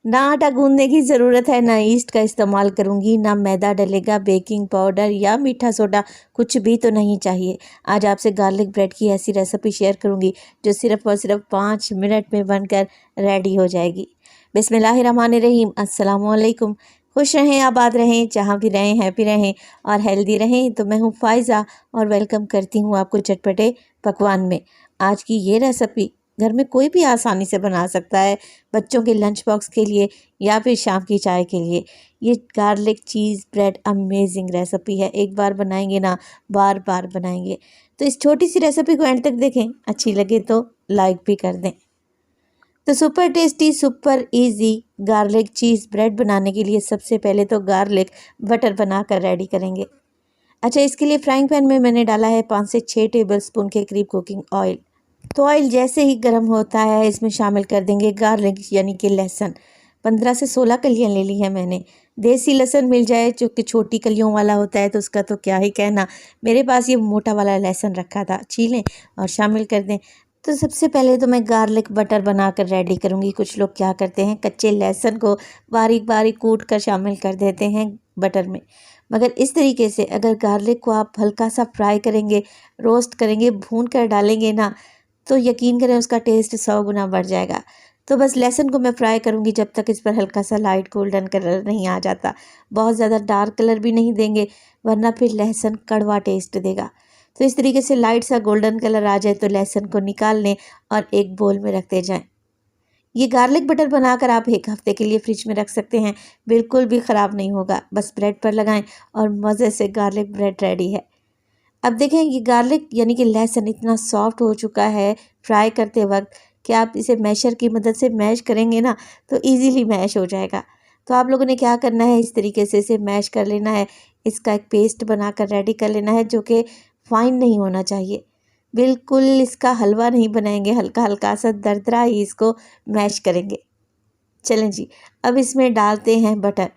ना आटा गूंदने की ज़रूरत है, ना ईस्ट का इस्तेमाल करूँगी, ना मैदा डलेगा, बेकिंग पाउडर या मीठा सोडा कुछ भी तो नहीं चाहिए। आज आपसे गार्लिक ब्रेड की ऐसी रेसिपी शेयर करूँगी जो सिर्फ़ और सिर्फ 5 मिनट में बनकर रेडी हो जाएगी। बिस्मिल्लाहिर्रहमानिर्रहीम, अस्सलाम वालेकुम। खुश रहें, आबाद रहें, जहाँ भी रहें हैप्पी रहें और हेल्दी रहें। तो मैं हूँ फ़ायज़ा और वेलकम करती हूँ आपको चटपटे पकवान में। आज की ये रेसिपी घर में कोई भी आसानी से बना सकता है, बच्चों के लंच बॉक्स के लिए या फिर शाम की चाय के लिए। ये garlic cheese bread amazing recipe है, एक बार बनाएंगे ना बार बार बनाएंगे। तो इस छोटी सी रेसिपी को एंड तक देखें, अच्छी लगे तो लाइक भी कर दें। तो super tasty super easy garlic cheese bread बनाने के लिए सबसे पहले तो गार्लिक बटर बनाकर रेडी करेंगे। अच्छा, इसके लिए फ्राइंग पैन में मैंने डाला है 5 से 6 टेबल स्पून के करीब कुकिंग ऑयल। तो ऑयल जैसे ही गर्म होता है इसमें शामिल कर देंगे गार्लिक यानी कि लहसुन। 15 से 16 कलियां ले ली हैं मैंने। देसी लहसुन मिल जाए जो कि छोटी कलियों वाला होता है तो उसका तो क्या ही कहना। मेरे पास ये मोटा वाला लहसुन रखा था, छीलें और शामिल कर दें। तो सबसे पहले तो मैं गार्लिक बटर बनाकर रेडी करूँगी। कुछ लोग क्या करते हैं, कच्चे लहसुन को बारीक बारीक कूट कर शामिल कर देते हैं बटर में, मगर इस तरीके से अगर गार्लिक को आप हल्का सा फ्राई करेंगे, रोस्ट करेंगे, भून कर डालेंगे ना, तो यकीन करें उसका टेस्ट 100 गुना बढ़ जाएगा। तो बस लहसुन को मैं फ्राई करूँगी जब तक इस पर हल्का सा लाइट गोल्डन कलर नहीं आ जाता। बहुत ज़्यादा डार्क कलर भी नहीं देंगे वरना फिर लहसुन कड़वा टेस्ट देगा। तो इस तरीके से लाइट सा गोल्डन कलर आ जाए तो लहसुन को निकाल लें और एक बोल में रखते जाएं। ये गार्लिक बटर बनाकर आप 1 हफ्ते के लिए फ्रिज में रख सकते हैं, बिल्कुल भी ख़राब नहीं होगा। बस ब्रेड पर लगाएं और मज़े से गार्लिक ब्रेड रेडी है। अब देखें, ये गार्लिक यानी कि लहसुन इतना सॉफ्ट हो चुका है फ्राई करते वक्त कि आप इसे मैशर की मदद से मैश करेंगे ना तो इजीली मैश हो जाएगा। तो आप लोगों ने क्या करना है, इस तरीके से इसे मैश कर लेना है। इसका एक पेस्ट बनाकर रेडी कर लेना है जो कि फाइन नहीं होना चाहिए। बिल्कुल इसका हलवा नहीं बनाएंगे, हल्का हल्का सा दरदरा ही इसको मैश करेंगे। चलें जी, अब इसमें डालते हैं बटर।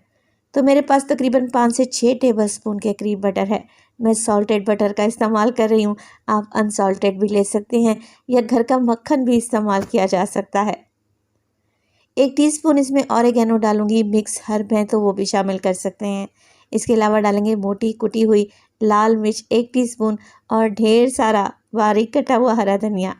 तो मेरे पास तकरीबन 5 से 6 टेबल स्पून के करीब बटर है। मैं सॉल्टेड बटर का इस्तेमाल कर रही हूँ, आप अनसॉल्टेड भी ले सकते हैं या घर का मक्खन भी इस्तेमाल किया जा सकता है। 1 टीस्पून इसमें ऑरिगेनो डालूंगी, मिक्स हर्ब हैं तो वो भी शामिल कर सकते हैं। इसके अलावा डालेंगे मोटी कुटी हुई लाल मिर्च 1 टीस्पून और ढेर सारा बारीक कटा हुआ हरा धनिया।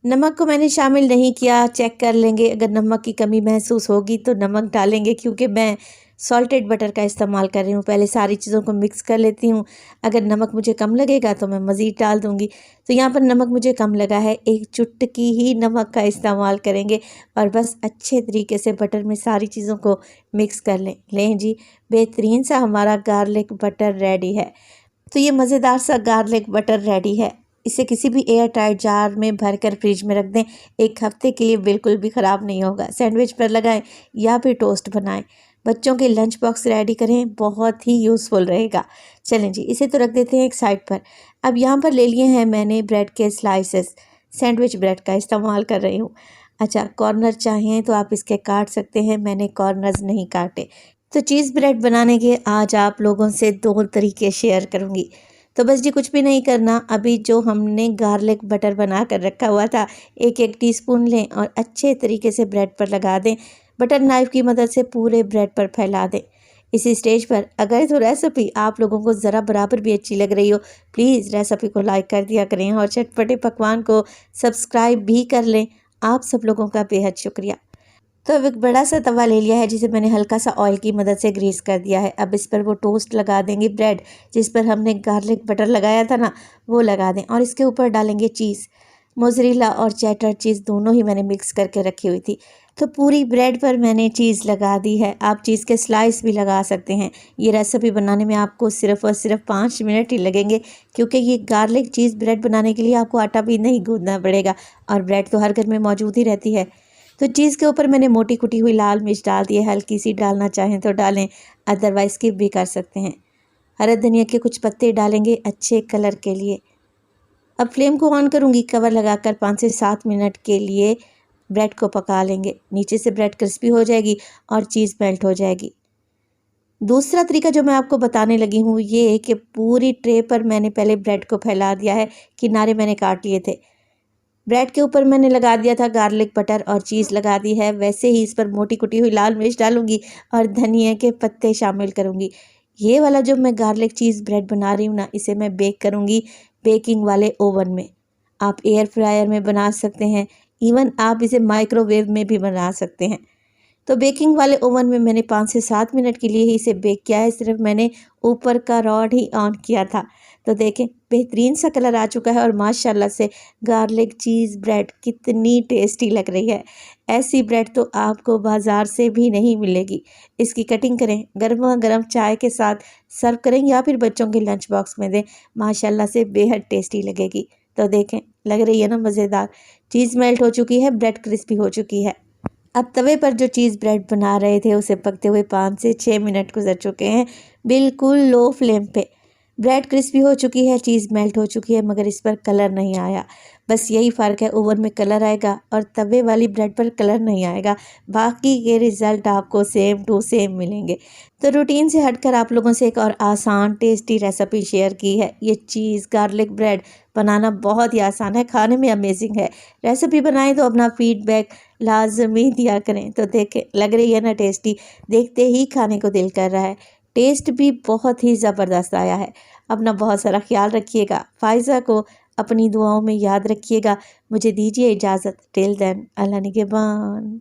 नमक को मैंने शामिल नहीं किया, चेक कर लेंगे, अगर नमक की कमी महसूस होगी तो नमक डालेंगे क्योंकि मैं सॉल्टेड बटर का इस्तेमाल कर रही हूँ। पहले सारी चीज़ों को मिक्स कर लेती हूँ, अगर नमक मुझे कम लगेगा तो मैं मज़ीद डाल दूँगी। तो यहाँ पर नमक मुझे कम लगा है, 1 चुटकी ही नमक का इस्तेमाल करेंगे और बस अच्छे तरीके से बटर में सारी चीज़ों को मिक्स कर लें जी, बेहतरीन सा हमारा गार्लिक बटर रेडी है। तो ये मज़ेदार सा गार्लिक बटर रेडी है। इसे किसी भी एयर टाइट जार में भरकर फ्रिज में रख दें, 1 हफ्ते के लिए बिल्कुल भी ख़राब नहीं होगा। सैंडविच पर लगाएं या फिर टोस्ट बनाएं, बच्चों के लंच बॉक्स रेडी करें, बहुत ही यूज़फुल रहेगा। चलें जी, इसे तो रख देते हैं एक साइड पर। अब यहाँ पर ले लिए हैं मैंने ब्रेड के स्लाइसेस, सैंडविच ब्रेड का इस्तेमाल कर रही हूँ। अच्छा, कॉर्नर चाहें तो आप इसके काट सकते हैं, मैंने कॉर्नर्स नहीं काटे। तो चीज़ ब्रेड बनाने के आज आप लोगों से 2 तरीके शेयर करूँगी। तो बस जी कुछ भी नहीं करना, अभी जो हमने गार्लिक बटर बना कर रखा हुआ था 1-1 टीस्पून लें और अच्छे तरीके से ब्रेड पर लगा दें। बटर नाइफ़ की मदद से पूरे ब्रेड पर फैला दें। इसी स्टेज पर अगर तो रेसिपी आप लोगों को ज़रा बराबर भी अच्छी लग रही हो, प्लीज़ रेसिपी को लाइक कर दिया करें और चटपटे पकवान को सब्सक्राइब भी कर लें। आप सब लोगों का बेहद शुक्रिया। तो अब एक बड़ा सा तवा ले लिया है जिसे मैंने हल्का सा ऑयल की मदद से ग्रीस कर दिया है। अब इस पर वो टोस्ट लगा देंगे, ब्रेड जिस पर हमने गार्लिक बटर लगाया था ना वो लगा दें और इसके ऊपर डालेंगे चीज़। मोज़रेला और चेडर चीज़ दोनों ही मैंने मिक्स करके रखी हुई थी। तो पूरी ब्रेड पर मैंने चीज़ लगा दी है। आप चीज़ के स्लाइस भी लगा सकते हैं। ये रेसिपी बनाने में आपको सिर्फ़ और सिर्फ 5 मिनट ही लगेंगे क्योंकि ये गार्लिक चीज़ ब्रेड बनाने के लिए आपको आटा भी नहीं गूंदना पड़ेगा और ब्रेड तो हर घर में मौजूद ही रहती है। तो चीज़ के ऊपर मैंने मोटी कुटी हुई लाल मिर्च डाल दी है, हल्की सी डालना चाहें तो डालें, अदरवाइज़ स्किप भी कर सकते हैं। हरे धनिया के कुछ पत्ते डालेंगे अच्छे कलर के लिए। अब फ्लेम को ऑन करूँगी, कवर लगाकर 5 से 7 मिनट के लिए ब्रेड को पका लेंगे। नीचे से ब्रेड क्रिस्पी हो जाएगी और चीज़ मेल्ट हो जाएगी। दूसरा तरीका जो मैं आपको बताने लगी हूँ ये है कि पूरी ट्रे पर मैंने पहले ब्रेड को फैला दिया है, किनारे मैंने काट लिए थे। ब्रेड के ऊपर मैंने लगा दिया था गार्लिक बटर और चीज़ लगा दी है। वैसे ही इस पर मोटी कुटी हुई लाल मिर्च डालूंगी और धनिया के पत्ते शामिल करूंगी। ये वाला जो मैं गार्लिक चीज़ ब्रेड बना रही हूँ ना, इसे मैं बेक करूंगी बेकिंग वाले ओवन में। आप एयर फ्रायर में बना सकते हैं, इवन आप इसे माइक्रोवेव में भी बना सकते हैं। तो बेकिंग वाले ओवन में मैंने 5 से 7 मिनट के लिए ही इसे बेक किया है। सिर्फ मैंने ऊपर का रॉड ही ऑन किया था। तो देखें बेहतरीन सा कलर आ चुका है और माशाल्लाह से गार्लिक चीज़ ब्रेड कितनी टेस्टी लग रही है। ऐसी ब्रेड तो आपको बाज़ार से भी नहीं मिलेगी। इसकी कटिंग करें, गर्मा गर्म चाय के साथ सर्व करें या फिर बच्चों के लंच बॉक्स में दें, माशाल्लाह से बेहद टेस्टी लगेगी। तो देखें लग रही है ना मज़ेदार। चीज़ मेल्ट हो चुकी है, ब्रेड क्रिस्पी हो चुकी है। अब तवे पर जो चीज़ ब्रेड बना रहे थे उसे पकते हुए 5 से 6 मिनट गुजर चुके हैं, बिल्कुल लो फ्लेम पे। ब्रेड क्रिस्पी हो चुकी है, चीज़ मेल्ट हो चुकी है, मगर इस पर कलर नहीं आया। बस यही फ़र्क है, ओवन में कलर आएगा और तवे वाली ब्रेड पर कलर नहीं आएगा। बाकी के रिज़ल्ट आपको सेम टू सेम मिलेंगे। तो रूटीन से हटकर आप लोगों से एक और आसान टेस्टी रेसिपी शेयर की है। ये चीज़ गार्लिक ब्रेड बनाना बहुत ही आसान है, खाने में अमेजिंग है। रेसिपी बनाएं तो अपना फीडबैक लाजमी दिया करें। तो देखें लग रही है ना टेस्टी, देखते ही खाने को दिल कर रहा है। टेस्ट भी बहुत ही ज़बरदस्त आया है। अपना बहुत सारा ख्याल रखिएगा। फ़ायज़ा को अपनी दुआओं में याद रखिएगा। मुझे दीजिए इजाज़त। टिल देन अल्लाह निगहबान।